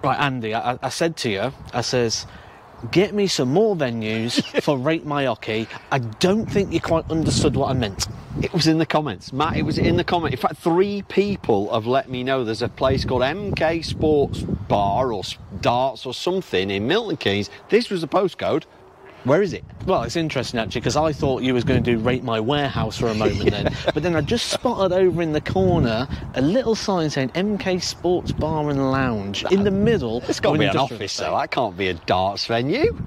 Right, Andy, I said to you, I says, get me some more venues for Rate My Oche. I don't think you quite understood what I meant. It was in the comments, Matt. It was in the comment. In fact, 3 people have let me know there's a place called MK Sports Bar or Darts or something in Milton Keynes. This was the postcode. Where is it? Well, it's interesting, actually, because I thought you was going to do Rate My Warehouse for a moment then. But then I just spotted over in the corner a little sign saying MK Sports Bar and Lounge. In the middle... It's got to be an office, though. That can't be a darts venue.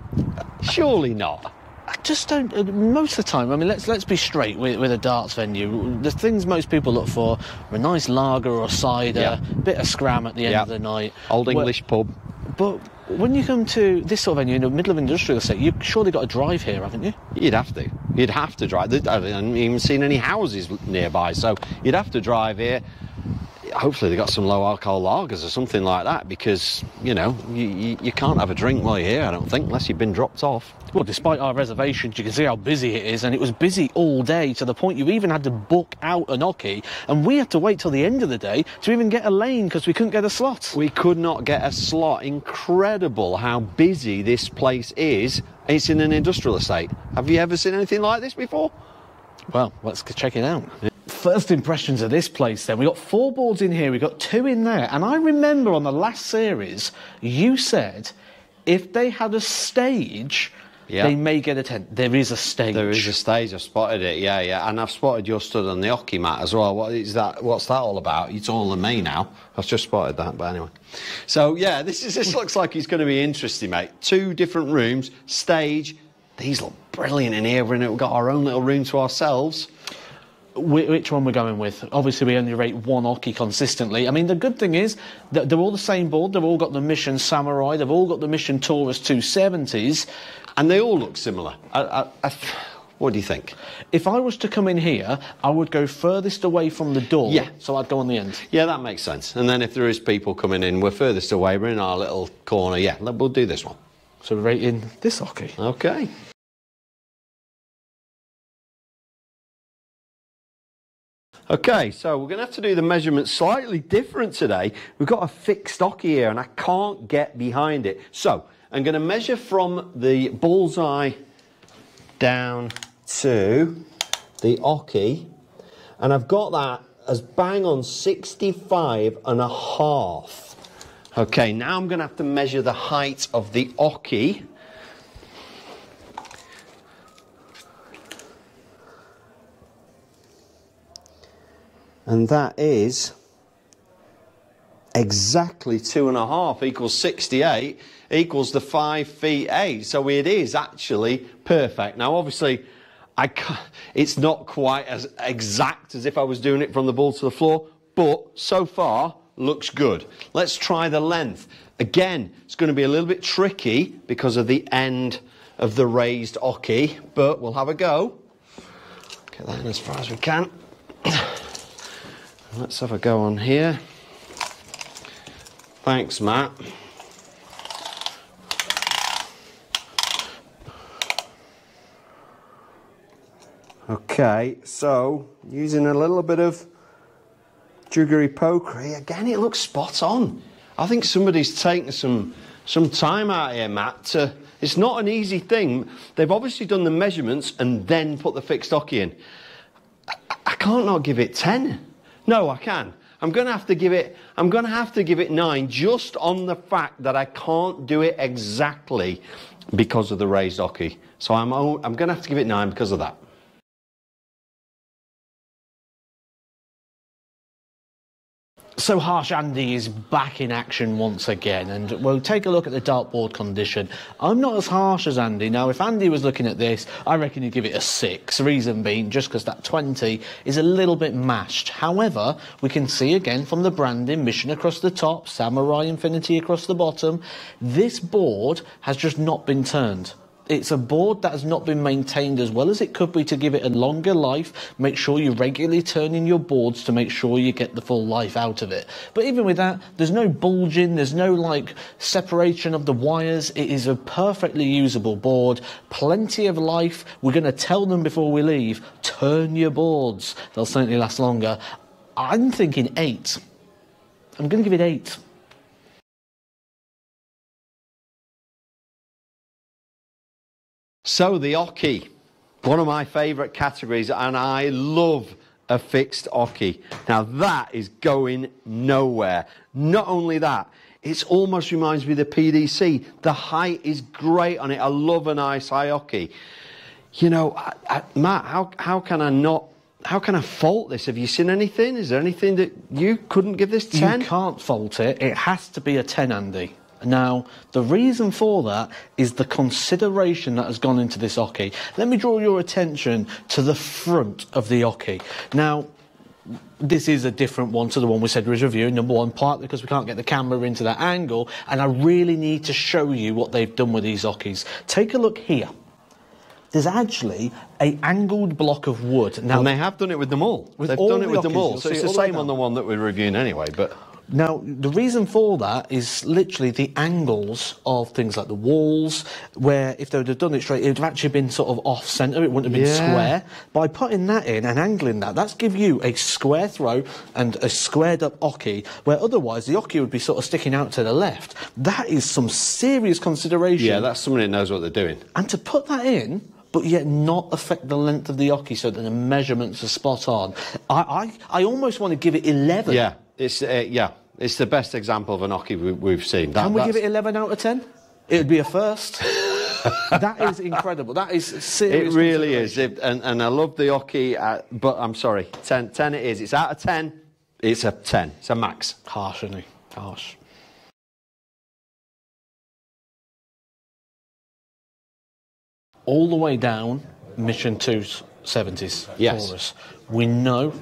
Surely not. I just don't... Most of the time, I mean, let's be straight with a darts venue. The things most people look for are a nice lager or cider, bit of scram at the end of the night. Old English pub. But when you come to this sort of venue in the middle of industrial estate, you've surely got to drive here, haven't you? You'd have to. You'd have to drive. I haven't even seen any houses nearby, so you'd have to drive here. Hopefully they've got some low-alcohol lagers or something like that, because, you know, you can't have a drink while you're here, I don't think, unless you've been dropped off. Well, despite our reservations, you can see how busy it is, and it was busy all day, to the point you even had to book out an oche, and we had to wait till the end of the day to even get a lane, because we couldn't get a slot. We could not get a slot. Incredible how busy this place is. It's in an industrial estate. Have you ever seen anything like this before? Well, let's check it out. First impressions of this place then. We got 4 boards in here, we got 2 in there, and I remember on the last series you said if they had a stage they may get a tent. There is a stage. There is a stage. I've spotted it. Yeah, and I've spotted your stud on the oche mat as well. What is that? What's that all about? It's all on me now. I've just spotted that, but anyway. So yeah, this looks like it's going to be interesting, mate. 2 different rooms, stage. These look brilliant in here. We've got our own little room to ourselves. Which one we're going with? Obviously, we only rate 1 oche consistently. I mean, the good thing is that they're all the same board. They've all got the Mission Samurai. They've all got the Mission Taurus 270s. And they all look similar. What do you think? If I was to come in here, I would go furthest away from the door. Yeah. So I'd go on the end. Yeah, that makes sense. And then if there is people coming in, we're furthest away. We're in our little corner. Yeah, we'll do this one. So we're rating this oche. OK. OK, so we're going to have to do the measurements slightly different today. We've got a fixed oche here, and I can't get behind it. So I'm going to measure from the bullseye down to the oche, and I've got that as bang on 65.5. OK, now I'm going to have to measure the height of the oche. And that is exactly 2.5 equals 68 equals the 5 feet 8. So it is actually perfect. Now, obviously, it's not quite as exact as if I was doing it from the ball to the floor, but so far looks good. Let's try the length. Again, it's going to be a little bit tricky because of the end of the raised oche, but we'll have a go. Get that in as far as we can. Let's have a go on here. Thanks, Matt. Okay, so using a little bit of jiggery pokery, again it looks spot on. I think somebody's taken some time out here, Matt. It's not an easy thing. They've obviously done the measurements and then put the fixed oche in. I can't not give it 10. No, I can. I'm going to have to give it 9, just on the fact that I can't do it exactly because of the raised oche. So I'm going to have to give it 9 because of that. So Harsh Andy is back in action once again, and we'll take a look at the dartboard condition. I'm not as harsh as Andy. Now, if Andy was looking at this, I reckon he'd give it a 6. Reason being, just because that 20 is a little bit mashed. However, we can see again from the branding, Mission across the top, Samurai Infinity across the bottom, this board has just not been turned. It's a board that has not been maintained as well as it could be to give it a longer life. Make sure you regularly turn in your boards to make sure you get the full life out of it. But even with that, there's no bulging, there's no like separation of the wires. It is a perfectly usable board, plenty of life. We're going to tell them before we leave, turn your boards. They'll certainly last longer. I'm thinking 8. I'm going to give it 8. So the Oche, one of my favourite categories, and I love a fixed Oche. Now that is going nowhere. Not only that, it almost reminds me of the PDC. The height is great on it. I love a nice high Oche. You know, Matt, how can I fault this? Have you seen anything? Is there anything that you couldn't give this 10? You can't fault it. It has to be a 10, Andy. Now, the reason for that is the consideration that has gone into this Oche. Let me draw your attention to the front of the Oche. Now, this is a different one to the one we said was reviewing. Number one, partly because we can't get the camera into that angle, and I really need to show you what they've done with these Oches. Take a look here. There's actually an angled block of wood. Now, and they have done it with them all. They've done it with them all. So it's the same on the one that we're reviewing anyway, but... Now, the reason for that is literally the angles of things like the walls, where if they would have done it straight, it would have actually been sort of off-centre, it wouldn't have been square. By putting that in and angling that, that's give you a square throw and a squared-up Oche, where otherwise the Oche would be sort of sticking out to the left. That is some serious consideration. Yeah, that's somebody that knows what they're doing. And to put that in, but yet not affect the length of the Oche so that the measurements are spot on, I almost want to give it 11. Yeah. It's it's the best example of an Oche we've seen. Can we give it 11 out of 10? It would be a first. That is incredible. That is serious. It really is. And I love the Oche, but I'm sorry, 10 it is. It's out of 10. It's a 10. It's a max. Harsh, isn't he? Harsh. All the way down, Mission 270s yes. for us. We know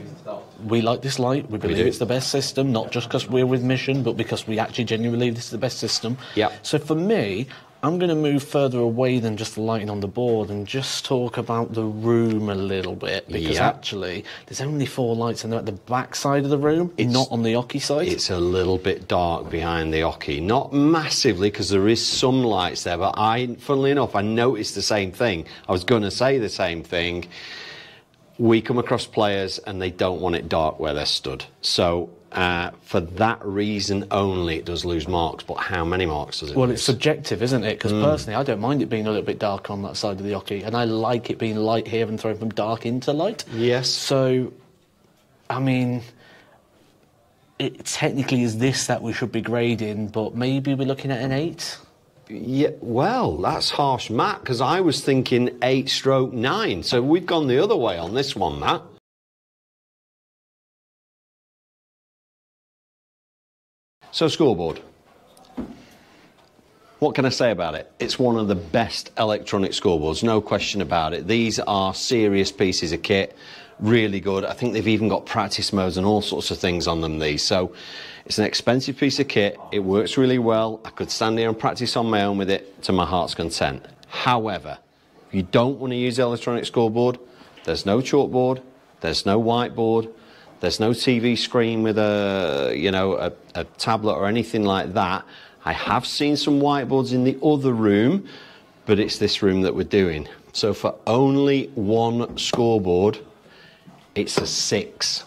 we like this light. We believe it's the best system, not just because we're with Mission, but because we actually genuinely believe this is the best system. Yeah. So for me, I'm going to move further away than just the lighting on the board and just talk about the room a little bit, because actually there's only 4 lights and they're at the back side of the room, not on the Oche side. It's a little bit dark behind the Oche. Not massively, because there is some lights there, but funnily enough, I noticed the same thing. I was going to say the same thing. We come across players and they don't want it dark where they're stood. So for that reason only, it does lose marks. But how many marks does it lose? Well, it's subjective, isn't it? Because personally, I don't mind it being a little bit dark on that side of the Oche, and I like it being light here and thrown from dark into light. Yes. So, I mean, it technically is this that we should be grading, but maybe we're looking at an 8. Yeah, well, that's harsh, Matt, because I was thinking 8/9. So we've gone the other way on this one, Matt. So Scoreboard. What can I say about it? It's one of the best electronic scoreboards, no question about it. These are serious pieces of kit, really good. I think they've even got practice modes and all sorts of things on them, these. So it's an expensive piece of kit. It works really well. I could stand here and practice on my own with it to my heart's content. However, if you don't want to use the electronic scoreboard, there's no chalkboard, there's no whiteboard, there's no TV screen with a tablet or anything like that. I have seen some whiteboards in the other room, but it's this room that we're doing. So for only one scoreboard, it's a 6.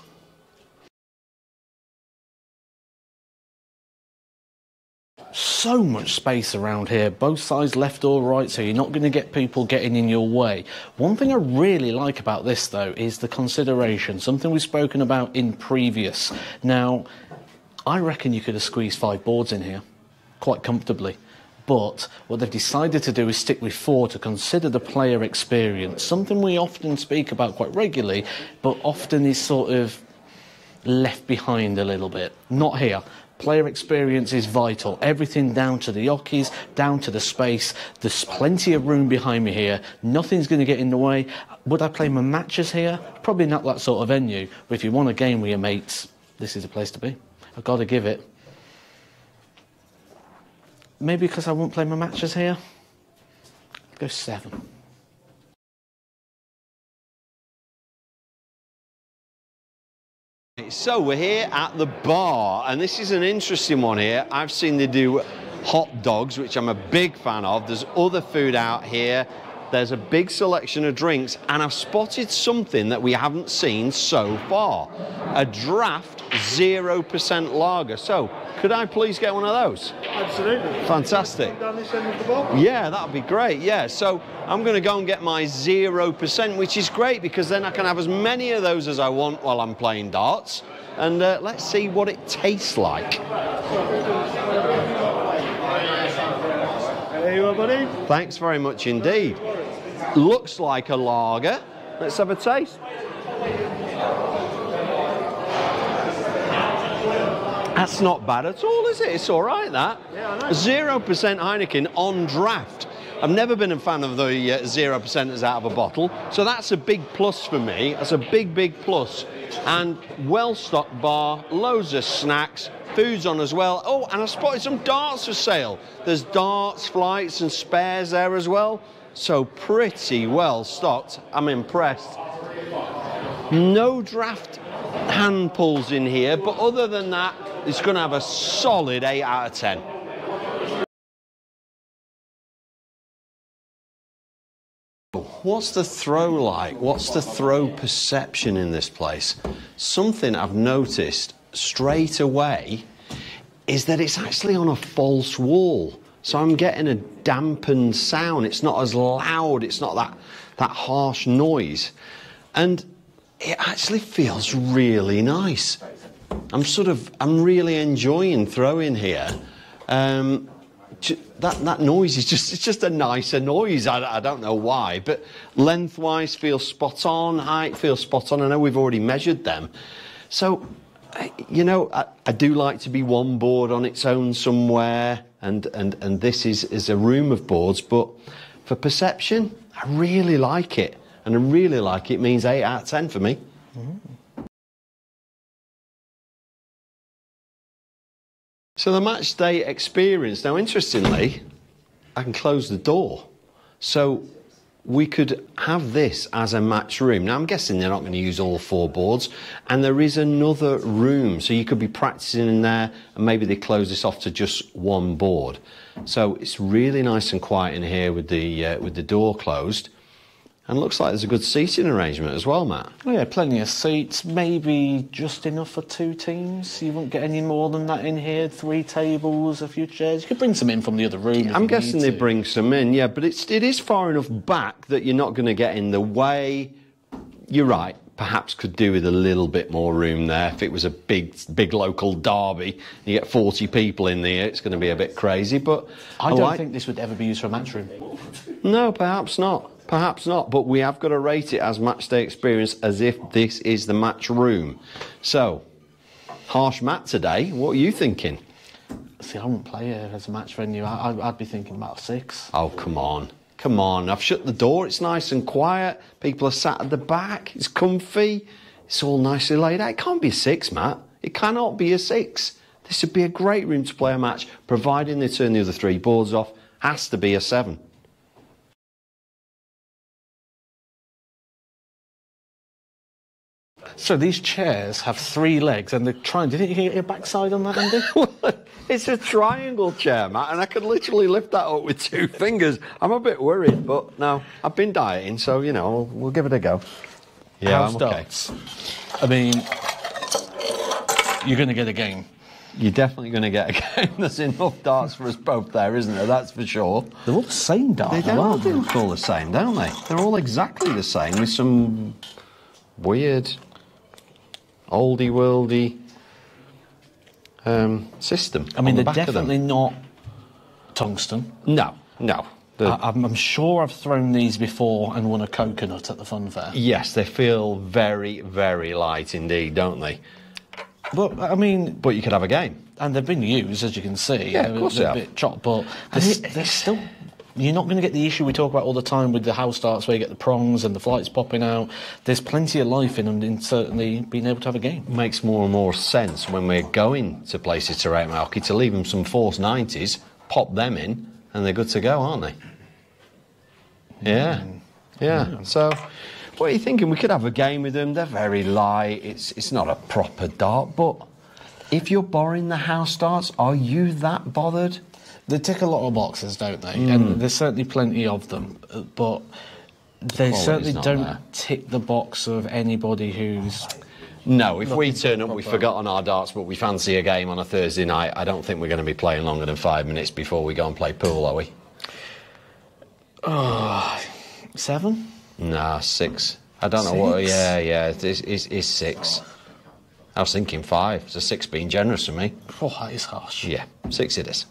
So much space around here, both sides left or right, so you're not going to get people getting in your way. One thing I really like about this, though, is the consideration, something we've spoken about in previous. Now, I reckon you could have squeezed 5 boards in here quite comfortably. But what they've decided to do is stick with 4 to consider the player experience, something we often speak about quite regularly, but often is sort of left behind a little bit. Not here. Player experience is vital. Everything down to the Oches, down to the space. There's plenty of room behind me here. Nothing's going to get in the way. Would I play my matches here? Probably not that sort of venue. But if you want a game with your mates, this is a place to be. I've got to give it. Maybe because I won't play my matches here. I'll go 7. So we're here at the bar, and this is an interesting one here. I've seen they do hot dogs, which I'm a big fan of. There's other food out here. there's a big selection of drinks, and I've spotted something that we haven't seen so far. A draft 0% lager. So, could I please get one of those? Absolutely. Fantastic. Down this end of the box? Yeah, that'd be great, yeah. So I'm going to go and get my 0%, which is great because then I can have as many of those as I want while I'm playing darts. And let's see what it tastes like. There you are, buddy. Thanks very much indeed. Looks like a lager. Let's have a taste. That's not bad at all, is it? It's all right, that. Yeah, I know. 0% Heineken on draft. I've never been a fan of the 0%ers out of a bottle, so that's a big plus for me. That's a big, big plus. And well-stocked bar, loads of snacks, food's on as well. Oh, and I spotted some darts for sale. There's darts, flights and spares there as well. So pretty well stocked. I'm impressed. No draft hand pulls in here, but other than that, it's going to have a solid 8 out of 10. What's the throw like? What's the throw perception in this place? Something I've noticed straight away is that it's actually on a false wall. So I'm getting a dampened sound. It's not as loud. It's not that harsh noise. And it actually feels really nice. I'm really enjoying throwing here. That noise is just a nicer noise. I don't know why, but lengthwise feels spot on, height feels spot on. I know we've already measured them. So, you know, I do like to be one board on its own somewhere, and this is a room of boards, but for perception, I really like it. And I really like it means 8 out of 10 for me. Mm. So the match day experience, now interestingly, I can close the door. So we could have this as a match room. Now I'm guessing they're not going to use all 4 boards, and there is another room. So you could be practicing in there, and maybe they close this off to just 1 board. So it's really nice and quiet in here with the door closed. And looks like there's a good seating arrangement as well, Matt. Oh yeah, plenty of seats, maybe just enough for 2 teams. You won't get any more than that in here. 3 tables, a few chairs. You could bring some in from the other room. I'm guessing they bring some in, yeah, but it is far enough back that you're not going to get in the way. You're right, perhaps could do with a little bit more room there. If it was a big local derby, you get 40 people in there, it's going to be a bit crazy, but I don't think this would ever be used for a match room. No, perhaps not. Perhaps not, but we have got to rate it as match day experience as if this is the match room. So, harsh Matt today, what are you thinking? See, I wouldn't play it as a match venue. I'd be thinking about 6. Oh, come on. Come on. I've shut the door. It's nice and quiet. People are sat at the back. It's comfy. It's all nicely laid out. It can't be a 6, Matt. It cannot be a 6. This would be a great room to play a match, providing they turn the other 3 boards off. Has to be a 7. So these chairs have 3 legs and they're trying... Did you hear your backside on that, Andy? It's a triangle chair, Matt, and I could literally lift that up with 2 fingers. I'm a bit worried, but no, I've been dieting, so, you know, we'll give it a go. Yeah, House darts. I mean, you're going to get a game. You're definitely going to get a game. There's enough darts for us both there, isn't there? That's for sure. They're all the same dart. They don't look all the same, don't they? They're all exactly the same with some weird... oldie-worldy system. I mean, they're definitely not tungsten. No, no. I'm sure I've thrown these before and won a coconut at the fun fair. Yes, they feel very, very light indeed, don't they? But, I mean... But you could have a game. And they've been used, as you can see. Yeah, of course they have. They're a bit chopped, but they're still... You're not going to get the issue we talk about all the time with the house darts where you get the prongs and the flights popping out. There's plenty of life in them, and certainly being able to have a game. Makes more and more sense when we're going to places to rate hockey to leave them some Force 90s, pop them in, and they're good to go, aren't they? Yeah. Yeah. So, what are you thinking? We could have a game with them. They're very light. It's not a proper dart, but if you're borrowing the house darts, are you that bothered? They tick a lot of boxes, don't they? And there's certainly plenty of them, but they certainly don't tick the box of anybody who's... No, if we turn up, we've forgotten our darts, but we fancy a game on a Thursday night, I don't think we're going to be playing longer than 5 minutes before we go and play pool, are we? 7? Nah, 6. I don't know what... Yeah, it's 6. I was thinking 5. So 6 being generous for me. Oh, that is harsh. Yeah, 6 it is.